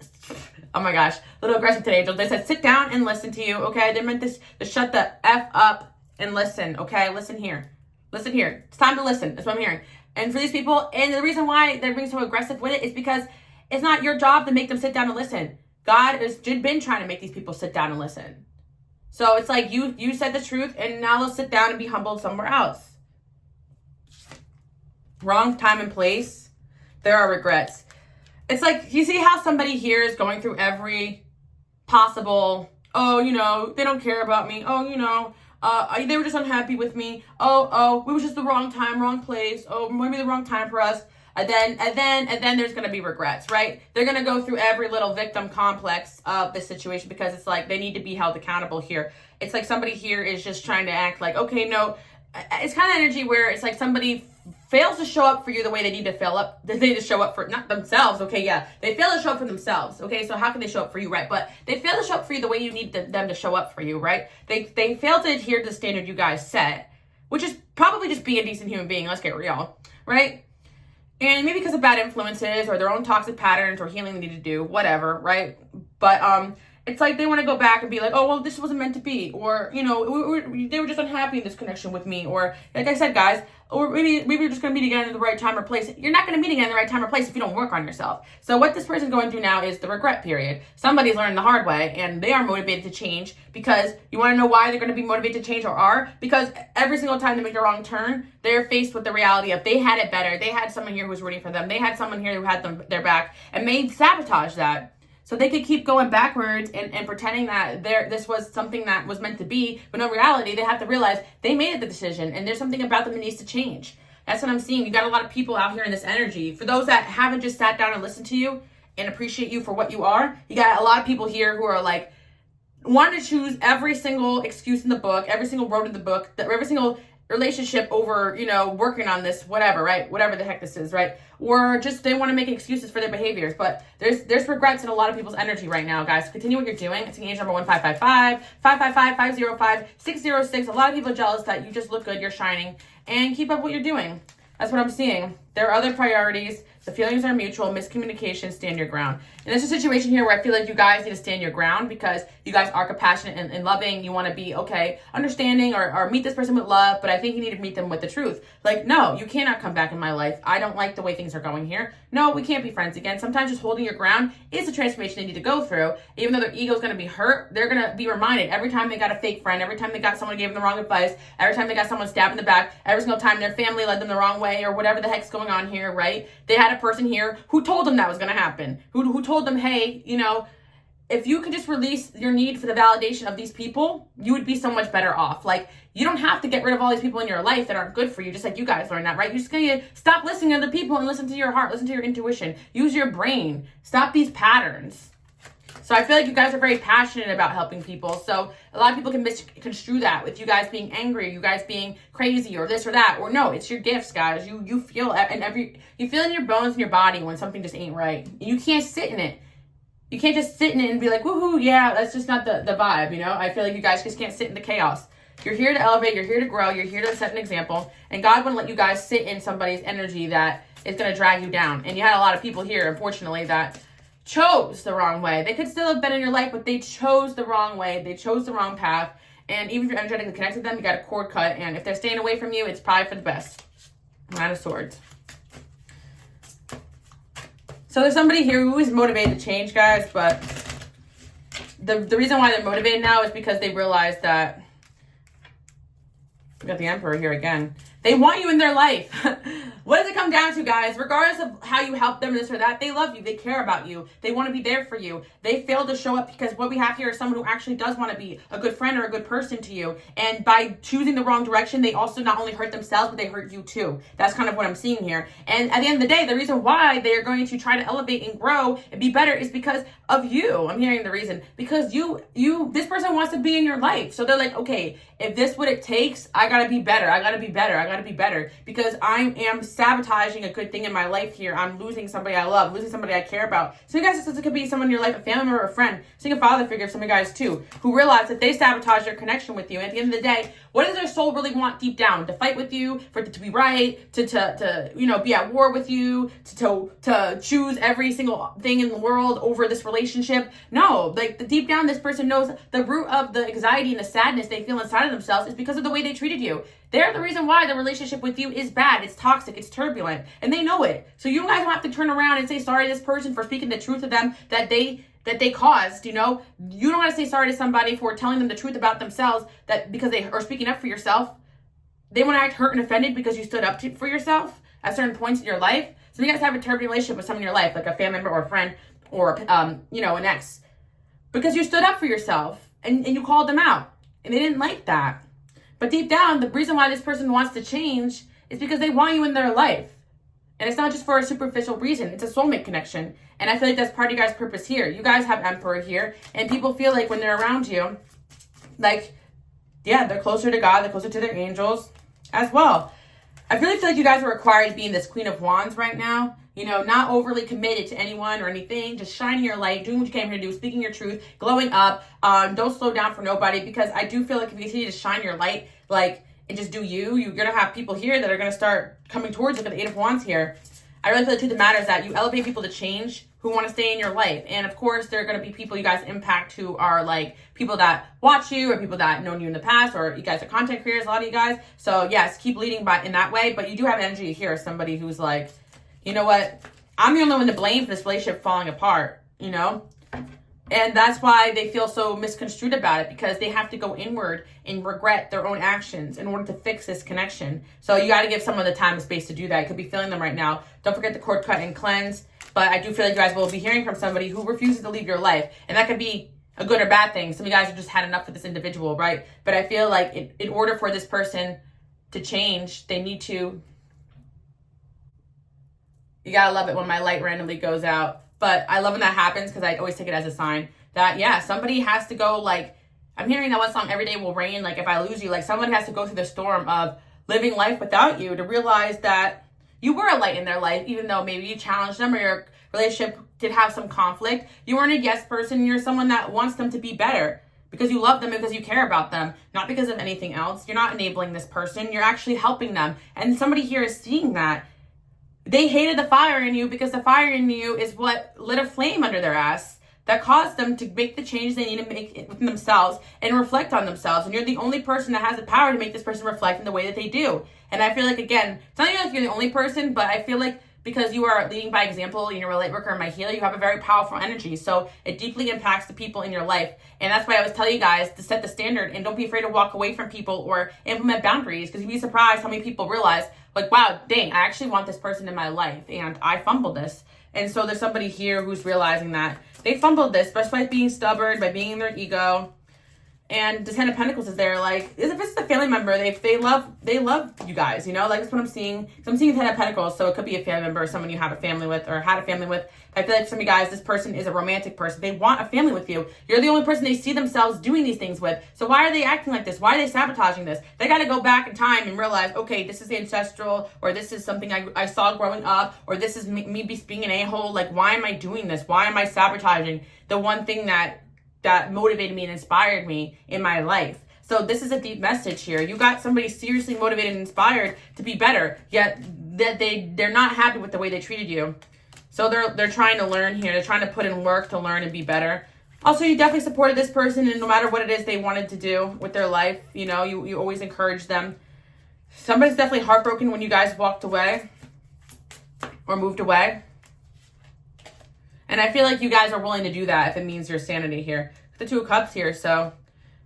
oh my gosh, a little aggressive today, Angel. They said sit down and listen to you, okay? They meant this to shut the F up and listen, okay? Listen here. Listen here. It's time to listen. That's what I'm hearing. And for these people, and the reason why they're being so aggressive with it is because it's not your job to make them sit down and listen. God has been trying to make these people sit down and listen. So it's like you said the truth, and now they'll sit down and be humbled somewhere else. Wrong time and place. There are regrets. It's like, you see how somebody here is going through every possible, oh, you know, they don't care about me. Oh, you know, they were just unhappy with me. Oh, it was just the wrong time, wrong place. Oh, maybe the wrong time for us. And then there's going to be regrets, right? They're going to go through every little victim complex of this situation because it's like they need to be held accountable here. It's like somebody here is just trying to act like, okay, no, it's kind of energy where it's like somebody fails to show up for you the way they need to they need to show up for not themselves. Okay, yeah, they fail to show up for themselves. Okay, so how can they show up for you, right? But they fail to show up for you the way you need them to show up for you, right? They fail to adhere to the standard you guys set, which is probably just be a decent human being. Let's get real, right? And maybe because of bad influences or their own toxic patterns or healing they need to do, whatever, right? But it's like they want to go back and be like, oh, well, this wasn't meant to be. Or, you know, they were just unhappy in this connection with me. Or, like I said, guys, or maybe we're just going to meet again at the right time or place. You're not going to meet again at the right time or place if you don't work on yourself. So what this person's going through now is the regret period. Somebody's learned the hard way, and they are motivated to change because you want to know why they're going to be motivated to change or are? Because every single time they make a wrong turn, they're faced with the reality of they had it better. They had someone here who was rooting for them. They had someone here who had their back, and they sabotaged that. So they could keep going backwards and pretending that this was something that was meant to be, but in reality, they have to realize they made the decision, and there's something about them that needs to change. That's what I'm seeing. You got a lot of people out here in this energy. For those that haven't just sat down and listened to you and appreciate you for what you are, you got a lot of people here who are like, wanting to choose every single excuse in the book, every single road in the book, every single relationship over, you know, working on this, whatever, right? Whatever the heck this is, right? Or just they want to make excuses for their behaviors. But there's regrets in a lot of people's energy right now, guys. Continue what you're doing. It's engage number 1555-555-505-606. A lot of people are jealous that you just look good, you're shining, and keep up what you're doing. That's what I'm seeing. There are other priorities. The feelings are mutual. Miscommunication. Stand your ground. And there's a situation here where I feel like you guys need to stand your ground because you guys are compassionate and loving. You want to be, okay, understanding or meet this person with love, but I think you need to meet them with the truth. Like, no, you cannot come back in my life. I don't like the way things are going here. No, we can't be friends again. Sometimes just holding your ground is a transformation they need to go through. Even though their ego is going to be hurt, they're going to be reminded every time they got a fake friend, every time they got someone who gave them the wrong advice, every time they got someone stabbed in the back, every single time their family led them the wrong way or whatever the heck's going on here, right? They had a person here who told them that was going to happen, who told them, hey, you know, if you could just release your need for the validation of these people, you would be so much better off. Like, you don't have to get rid of all these people in your life that aren't good for you, just like you guys learned that, right? You're just going to stop listening to other people and listen to your heart, listen to your intuition, use your brain, stop these patterns. So I feel like you guys are very passionate about helping people. So a lot of people can misconstrue that with you guys being angry, you guys being crazy or this or that. Or no, it's your gifts, guys. You feel you feel in your bones and your body when something just ain't right. You can't sit in it. You can't just sit in it and be like, woohoo, yeah, that's just not the vibe, you know? I feel like you guys just can't sit in the chaos. You're here to elevate, you're here to grow, you're here to set an example. And God wouldn't let you guys sit in somebody's energy that is going to drag you down. And you had a lot of people here, unfortunately, that chose the wrong way. They could still have been in your life, but they chose the wrong way. They chose the wrong path. And even if you're energetically connected to them, you got a cord cut. And if they're staying away from you, it's probably for the best. Nine of Swords. So there's somebody here who is motivated to change, guys, but the reason why they're motivated now is because they realize that we got the Emperor here again. They want you in their life. What does it come down to, guys? Regardless of how you help them, this or that, they love you. They care about you. They want to be there for you. They failed to show up because what we have here is someone who actually does want to be a good friend or a good person to you. And by choosing the wrong direction, they also not only hurt themselves, but they hurt you too. That's kind of what I'm seeing here. And at the end of the day, the reason why they are going to try to elevate and grow and be better is because of you. I'm hearing the reason. Because this person wants to be in your life. So they're like, okay, if this what it takes, I got to be better. I got to be better. I got to be better because I am sabotaging a good thing in my life here. I'm losing somebody I love, losing somebody I care about. So you guys, this could be someone in your life, a family member, a friend, single father figure of some of you guys too, who realize that they sabotage their connection with you. And at the end of the day, what does their soul really want deep down? To fight with you, for it to be right, to you know, be at war with you, to choose every single thing in the world over this relationship? No, like deep down, this person knows the root of the anxiety and the sadness they feel inside of themselves is because of the way they treated you. They're the reason why the relationship with you is bad. It's toxic. It's turbulent. And they know it. So you guys don't have to turn around and say sorry to this person for speaking the truth to them that they caused, you know? You don't have to say sorry to somebody for telling them the truth about themselves that because they are speaking up for yourself. They want to act hurt and offended because you stood up for yourself at certain points in your life. So you guys have a turbulent relationship with someone in your life, like a family member or a friend or, you know, an ex. Because you stood up for yourself and you called them out. And they didn't like that. But deep down, the reason why this person wants to change is because they want you in their life. And it's not just for a superficial reason. It's a soulmate connection. And I feel like that's part of your guys' purpose here. You guys have Emperor here. And people feel like when they're around you, like, yeah, they're closer to God. They're closer to their angels as well. I really feel like you guys are required to be in this Queen of Wands right now. You know, not overly committed to anyone or anything. Just shining your light, doing what you came here to do, speaking your truth, glowing up. Don't slow down for nobody, because I do feel like if you continue to shine your light, like, and just do you're going to have people here that are going to start coming towards you. Look at the Eight of Wands here. I really feel the truth of the matter is that you elevate people to change who want to stay in your life. And of course, there are going to be people you guys impact who are like people that watch you or people that known you in the past, or you guys are content creators, a lot of you guys. So yes, keep leading by in that way. But you do have energy here as somebody who's like, you know what? I'm the only one to blame for this relationship falling apart, you know? And that's why they feel so misconstrued about it, because they have to go inward and regret their own actions in order to fix this connection. So you got to give someone the time and space to do that. You could be feeling them right now. Don't forget the cord cut and cleanse. But I do feel like you guys will be hearing from somebody who refuses to leave your life. And that could be a good or bad thing. Some of you guys have just had enough with this individual, right? But I feel like in order for this person to change, they need to... You gotta love it when my light randomly goes out. But I love when that happens, because I always take it as a sign that, yeah, somebody has to go, like, I'm hearing that one song, Every Day Will Rain, like, if I lose you, like, somebody has to go through the storm of living life without you to realize that you were a light in their life, even though maybe you challenged them or your relationship did have some conflict. You weren't a yes person. You're someone that wants them to be better because you love them and because you care about them, not because of anything else. You're not enabling this person. You're actually helping them. And somebody here is seeing that. They hated the fire in you because the fire in you is what lit a flame under their ass that caused them to make the changes they need to make within themselves and reflect on themselves. And you're the only person that has the power to make this person reflect in the way that they do. And I feel like, again, it's not even like you're the only person, but I feel like because you are leading by example, you're a light worker and my healer, you have a very powerful energy. So it deeply impacts the people in your life. And that's why I always tell you guys to set the standard and don't be afraid to walk away from people or implement boundaries, because you'd be surprised how many people realize, like, wow, dang, I actually want this person in my life and I fumbled this. And so there's somebody here who's realizing that they fumbled this, especially by being stubborn, by being in their ego. And the Ten of Pentacles is there. Like, if it's a family member, they love you guys, you know? Like, that's what I'm seeing. So I'm seeing Ten of Pentacles, so it could be a family member or someone you have a family with or had a family with. I feel like some of you guys, this person is a romantic person. They want a family with you. You're the only person they see themselves doing these things with. So why are they acting like this? Why are they sabotaging this? They got to go back in time and realize, okay, this is ancestral, or this is something I saw growing up, or this is me being an a-hole. Like, why am I doing this? Why am I sabotaging the one thing that motivated me and inspired me in my life? So this is a deep message here. You got somebody seriously motivated and inspired to be better, yet that they're not happy with the way they treated you. So they're trying to learn here. They're trying to put in work to learn and be better. Also, you definitely supported this person, and no matter what it is they wanted to do with their life, you know, you always encourage them. Somebody's definitely heartbroken when you guys walked away or moved away. And I feel like you guys are willing to do that if it means your sanity here. The Two of Cups here. So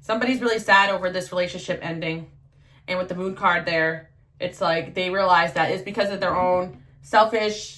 somebody's really sad over this relationship ending. And with the Moon card there, it's like they realize that it's because of their own selfish,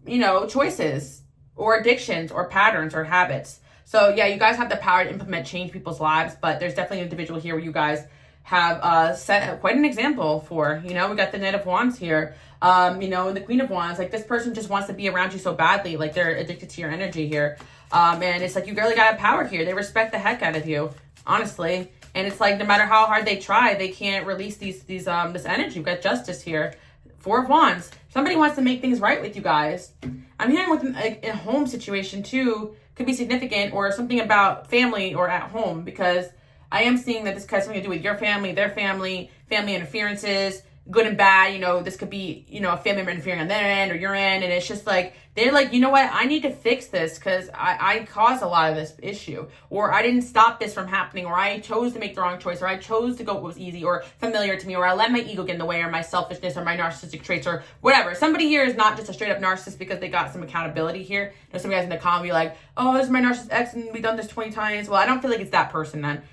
you know, choices or addictions or patterns or habits. So yeah, you guys have the power to implement change people's lives, but there's definitely an individual here where you guys have set quite an example for. You know, we got the Knight of Wands here. You know, and the Queen of Wands, like this person just wants to be around you so badly, like they're addicted to your energy here. And it's like you really got power here. They respect the heck out of you, honestly. And it's like no matter how hard they try, they can't release this energy. You've got Justice here. Four of Wands. Somebody wants to make things right with you guys. I'm hearing with a home situation too could be significant, or something about family or at home, because I am seeing that this has something to do with your family, their family interferences, good and bad. You know, this could be, you know, a family member interfering on their end or your end, and it's just like they're like, you know what, I need to fix this because I caused a lot of this issue, or I didn't stop this from happening, or I chose to make the wrong choice, or I chose to go what was easy or familiar to me, or I let my ego get in the way, or my selfishness, or my narcissistic traits, or whatever. Somebody here is not just a straight up narcissist because they got some accountability here. You know, some guys in the comment be like, oh, this is my narcissist ex and we've done this 20 times. Well, I don't feel like it's that person then.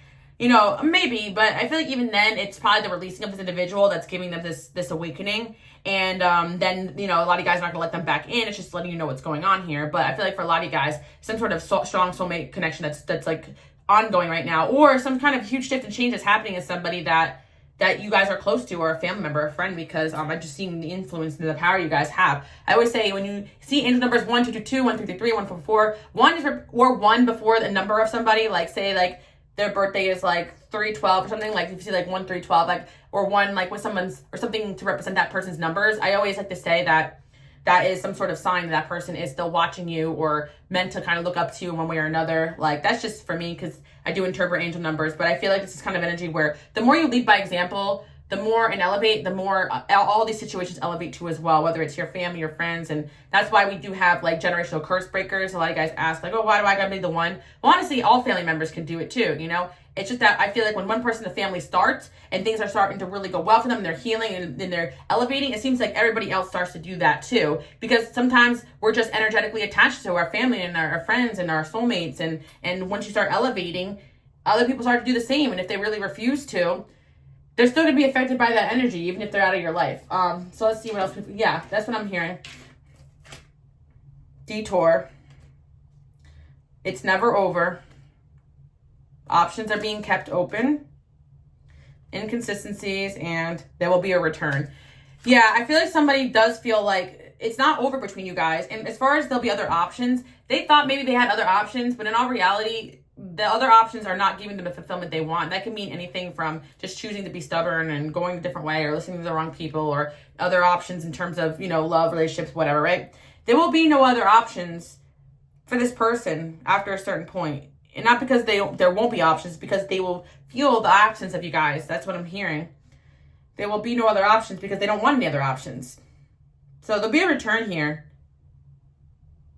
You know, maybe, but I feel like even then, it's probably the releasing of this individual that's giving them this awakening. And then, you know, a lot of you guys are not going to let them back in. It's just letting you know what's going on here. But I feel like for a lot of you guys, some sort of strong soulmate connection that's like ongoing right now, or some kind of huge shift and change that's happening in somebody that you guys are close to, or a family member, a friend, because I'm just seeing the influence and the power you guys have. I always say when you see angel numbers 1, 2, 2, 2, 1, 3, 3, 3, 1, 4, 4, 1 is or 1 before the number of somebody, like say like their birthday is like 312 or something, like if you see like 1 3 12, like, or 1 like with someone's, or something to represent that person's numbers, I always like to say that is some sort of sign that person is still watching you or meant to kind of look up to you in one way or another. Like that's just for me, because I do interpret angel numbers, but I feel like this is kind of energy where the more you lead by example, the more and elevate, the more all these situations elevate to as well, whether it's your family, your friends. And that's why we do have like generational curse breakers. A lot of guys ask like, oh, why do I gotta be the one? Well, honestly, all family members can do it too, you know? It's just that I feel like when one person in the family starts and things are starting to really go well for them and they're healing and they're elevating, it seems like everybody else starts to do that too. Because sometimes we're just energetically attached to our family and our friends and our soulmates. And once you start elevating, other people start to do the same. And if they really refuse to, they're still going to be affected by that energy, even if they're out of your life. So let's see what else. Yeah, that's what I'm hearing. Detour. It's never over. Options are being kept open. Inconsistencies, and there will be a return. Yeah, I feel like somebody does feel like it's not over between you guys. And as far as there'll be other options, they thought maybe they had other options, but in all reality, the other options are not giving them the fulfillment they want. That can mean anything from just choosing to be stubborn and going a different way, or listening to the wrong people, or other options in terms of, you know, love, relationships, whatever, right? There will be no other options for this person after a certain point. And not because there won't be options, because they will feel the absence of you guys. That's what I'm hearing. There will be no other options because they don't want any other options. So there'll be a return here.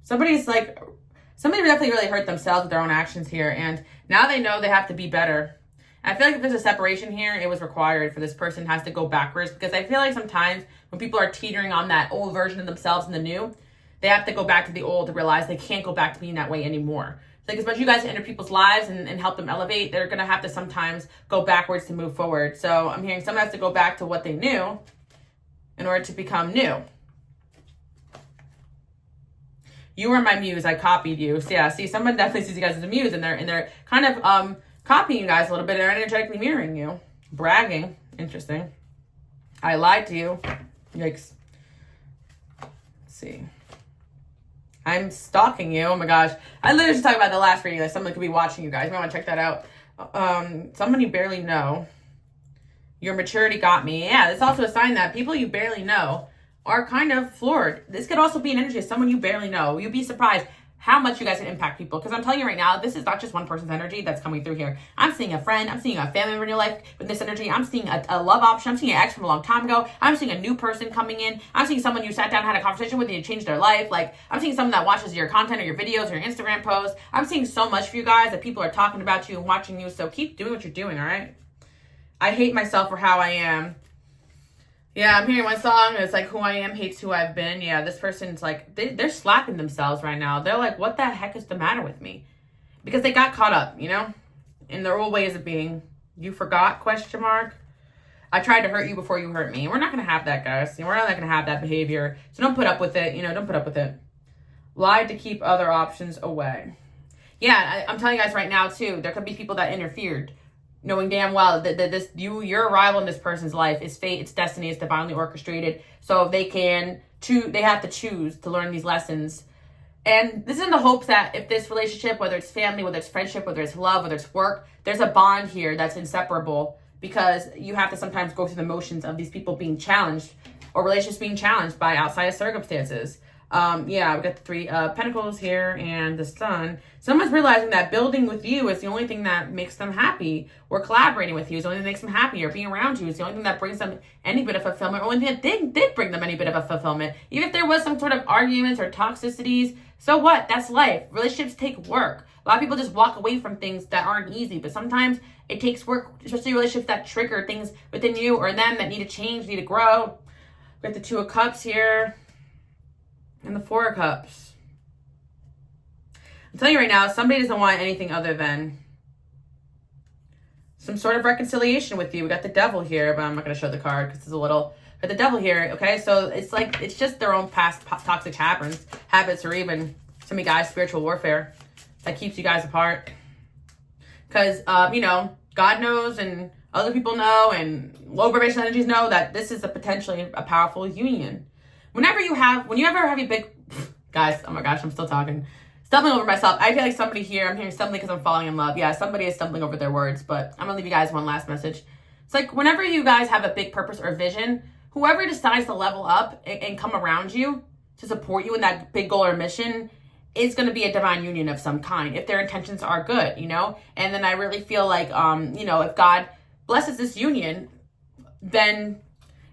Somebody definitely really hurt themselves with their own actions here, and now they know they have to be better. I feel like if there's a separation here, it was required for this person has to go backwards, because I feel like sometimes when people are teetering on that old version of themselves and the new, they have to go back to the old to realize they can't go back to being that way anymore. Like, as much as you guys enter people's lives and help them elevate, they're going to have to sometimes go backwards to move forward. So I'm hearing someone has to go back to what they knew in order to become new. You were my muse. I copied you. So yeah, see, someone definitely sees you guys as a muse, and they're kind of copying you guys a little bit. They're energetically mirroring you. Bragging. Interesting. I lied to you. Yikes. Let's see. I'm stalking you. Oh my gosh. I literally just talked about the last reading that someone could be watching you guys. You might want to check that out. Someone you barely know. Your maturity got me. Yeah, that's also a sign that people you barely know are kind of floored. This could also be an energy of someone you barely know. You'd be surprised how much you guys can impact people. Because I'm telling you right now, this is not just one person's energy that's coming through here. I'm seeing a friend. I'm seeing a family member in your life with this energy. I'm seeing a love option. I'm seeing an ex from a long time ago. I'm seeing a new person coming in. I'm seeing someone you sat down and had a conversation with and you changed their life. Like, I'm seeing someone that watches your content or your videos or your Instagram posts. I'm seeing so much for you guys that people are talking about you and watching you. So keep doing what you're doing, all right? I hate myself for how I am. Yeah, I'm hearing one song, and it's like, who I am hates who I've been. Yeah, this person's like, they're slapping themselves right now. They're like, what the heck is the matter with me? Because they got caught up, you know, in their old ways of being. You forgot, question mark. I tried to hurt you before you hurt me. We're not going to have that, guys. We're not going to have that behavior. So don't put up with it. You know, don't put up with it. Lied to keep other options away. Yeah, I'm telling you guys right now, too, there could be people that interfered, knowing damn well that your arrival in this person's life is fate, it's destiny, it's divinely orchestrated. So they have to choose to learn these lessons. And this is in the hopes that if this relationship, whether it's family, whether it's friendship, whether it's love, whether it's work, there's a bond here that's inseparable, because you have to sometimes go through the motions of these people being challenged or relationships being challenged by outside circumstances. Yeah, we got the Three Pentacles here and the Sun. Someone's realizing that building with you is the only thing that makes them happy, or collaborating with you is the only thing that makes them happy, or being around you is the only thing that brings them any bit of fulfillment, or only thing that did bring them any bit of a fulfillment. Even if there was some sort of arguments or toxicities, so what? That's life. Relationships take work. A lot of people just walk away from things that aren't easy, but sometimes it takes work, especially relationships that trigger things within you or them that need to change, need to grow. We got the Two of Cups here. And the Four of Cups. I'm telling you right now, somebody doesn't want anything other than some sort of reconciliation with you. We got the Devil here, but I'm not going to show the card because it's a little... But the Devil here, okay? So it's like, it's just their own past toxic habits, or even some of you guys' spiritual warfare that keeps you guys apart. Because, you know, God knows and other people know and low vibration energies know that this is potentially a powerful union. Whenever you ever have a big, guys, oh my gosh, I'm still talking, stumbling over myself. I feel like somebody here, I'm hearing stumbling because I'm falling in love. Yeah, somebody is stumbling over their words, but I'm going to leave you guys one last message. It's like, whenever you guys have a big purpose or vision, whoever decides to level up and come around you to support you in that big goal or mission is going to be a divine union of some kind, if their intentions are good, you know? And then I really feel like, you know, if God blesses this union, then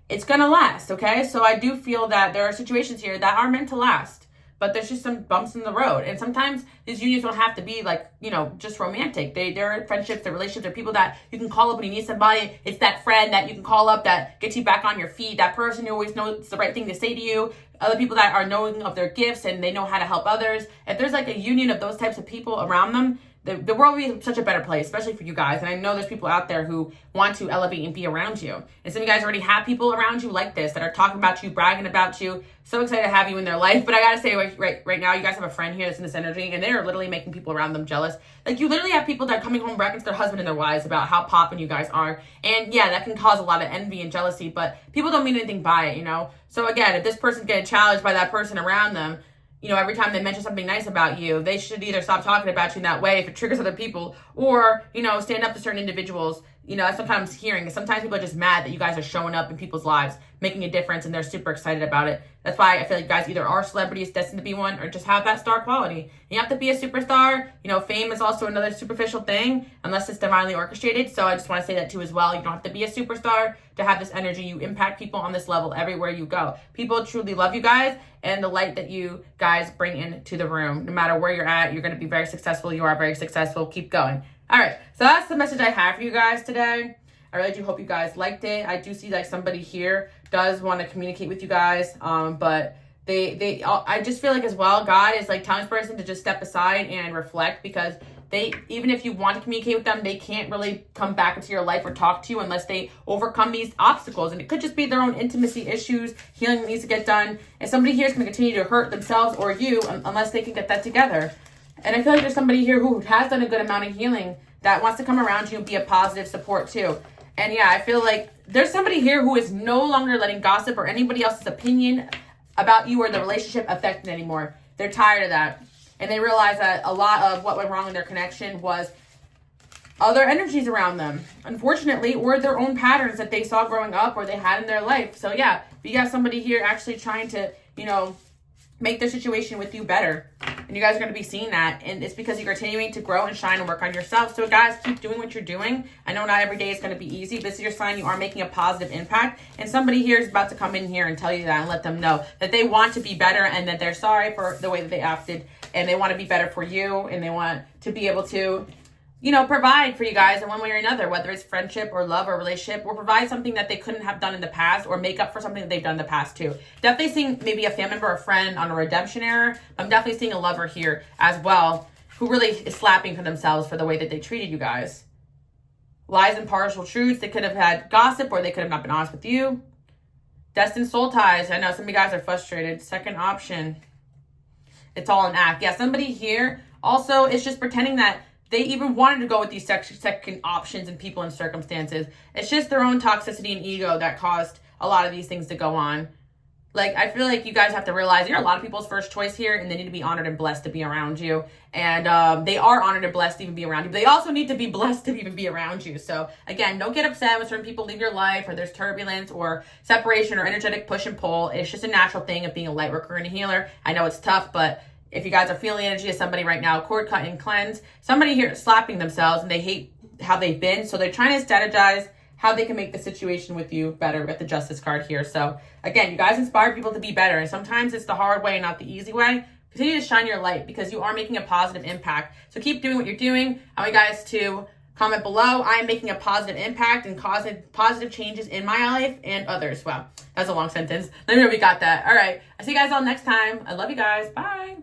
it's going to last, okay? So I do feel that there are situations here that are meant to last, but there's just some bumps in the road. And sometimes these unions don't have to be like, you know, just romantic. They're friendships, they're relationships, they're people that you can call up when you need somebody. It's that friend that you can call up that gets you back on your feet, that person who always knows it's the right thing to say to you, other people that are knowing of their gifts and they know how to help others. If there's like a union of those types of people around them, the world will be such a better place, especially for you guys. And I know there's people out there who want to elevate and be around you. And some of you guys already have people around you like this that are talking about you, bragging about you. So excited to have you in their life. But I got to say, right now, you guys have a friend here that's in this energy, and they're literally making people around them jealous. Like, you literally have people that are coming home bragging to their husband and their wives about how poppin' you guys are. And yeah, that can cause a lot of envy and jealousy, but people don't mean anything by it, you know? So again, if this person's getting challenged by that person around them, you know, every time they mention something nice about you, they should either stop talking about you in that way if it triggers other people, or, you know, stand up to certain individuals, that's what I'm hearing. Sometimes people are just mad that you guys are showing up in people's lives, making a difference, and they're super excited about it. That's why I feel like you guys either are celebrities destined to be one or just have that star quality. You have to be a superstar. Fame is also another superficial thing unless it's divinely orchestrated. So I just want to say that too as well. You don't have to be a superstar to have this energy. You impact people on this level everywhere you go. People truly love you guys and the light that you guys bring into the room. No matter where you're at, you're going to be very successful. You are very successful. Keep going. All right, so that's the message I have for you guys today. I really do hope you guys liked it. I do see like somebody here does want to communicate with you guys, but I just feel like as well, God is like telling this person to just step aside and reflect, because even if you want to communicate with them, they can't really come back into your life or talk to you unless they overcome these obstacles. And it could just be their own intimacy issues, healing that needs to get done. And somebody here is going to continue to hurt themselves or you unless they can get that together. And I feel like there's somebody here who has done a good amount of healing that wants to come around you and be a positive support too. And yeah, I feel like there's somebody here who is no longer letting gossip or anybody else's opinion about you or the relationship affect them anymore. They're tired of that. And they realize that a lot of what went wrong in their connection was other energies around them, unfortunately, or their own patterns that they saw growing up or they had in their life. So yeah, you got somebody here actually trying to, make their situation with you better. And you guys are going to be seeing that. And it's because you're continuing to grow and shine and work on yourself. So guys, keep doing what you're doing. I know not every day is going to be easy, but this is your sign you are making a positive impact. And somebody here is about to come in here and tell you that and let them know that they want to be better and that they're sorry for the way that they acted. And they want to be better for you. And they want to be able to, provide for you guys in one way or another, whether it's friendship or love or relationship, or provide something that they couldn't have done in the past or make up for something that they've done in the past too. Definitely seeing maybe a family member or friend on a redemption error. I'm definitely seeing a lover here as well who really is slapping for themselves for the way that they treated you guys. Lies and partial truths. They could have had gossip or they could have not been honest with you. Destined soul ties. I know some of you guys are frustrated. Second option. It's all an act. Yeah, somebody here also is just pretending that they even wanted to go with these second options and people and circumstances. It's just their own toxicity and ego that caused a lot of these things to go on. Like, I feel like you guys have to realize you're a lot of people's first choice here, and they need to be honored and blessed to be around you. And they are honored and blessed to even be around you. But they also need to be blessed to even be around you. So, again, don't get upset when certain people leave your life or there's turbulence or separation or energetic push and pull. It's just a natural thing of being a light worker and a healer. I know it's tough, but if you guys are feeling the energy of somebody right now, cord cut and cleanse, somebody here is slapping themselves and they hate how they've been. So they're trying to strategize how they can make the situation with you better with the Justice card here. So again, you guys inspire people to be better. And sometimes it's the hard way, not the easy way. Continue to shine your light because you are making a positive impact. So keep doing what you're doing. I want you guys to comment below. I am making a positive impact and causing positive changes in my life and others. Wow, that's a long sentence. Let me know if you got that. All right. I'll see you guys all next time. I love you guys. Bye.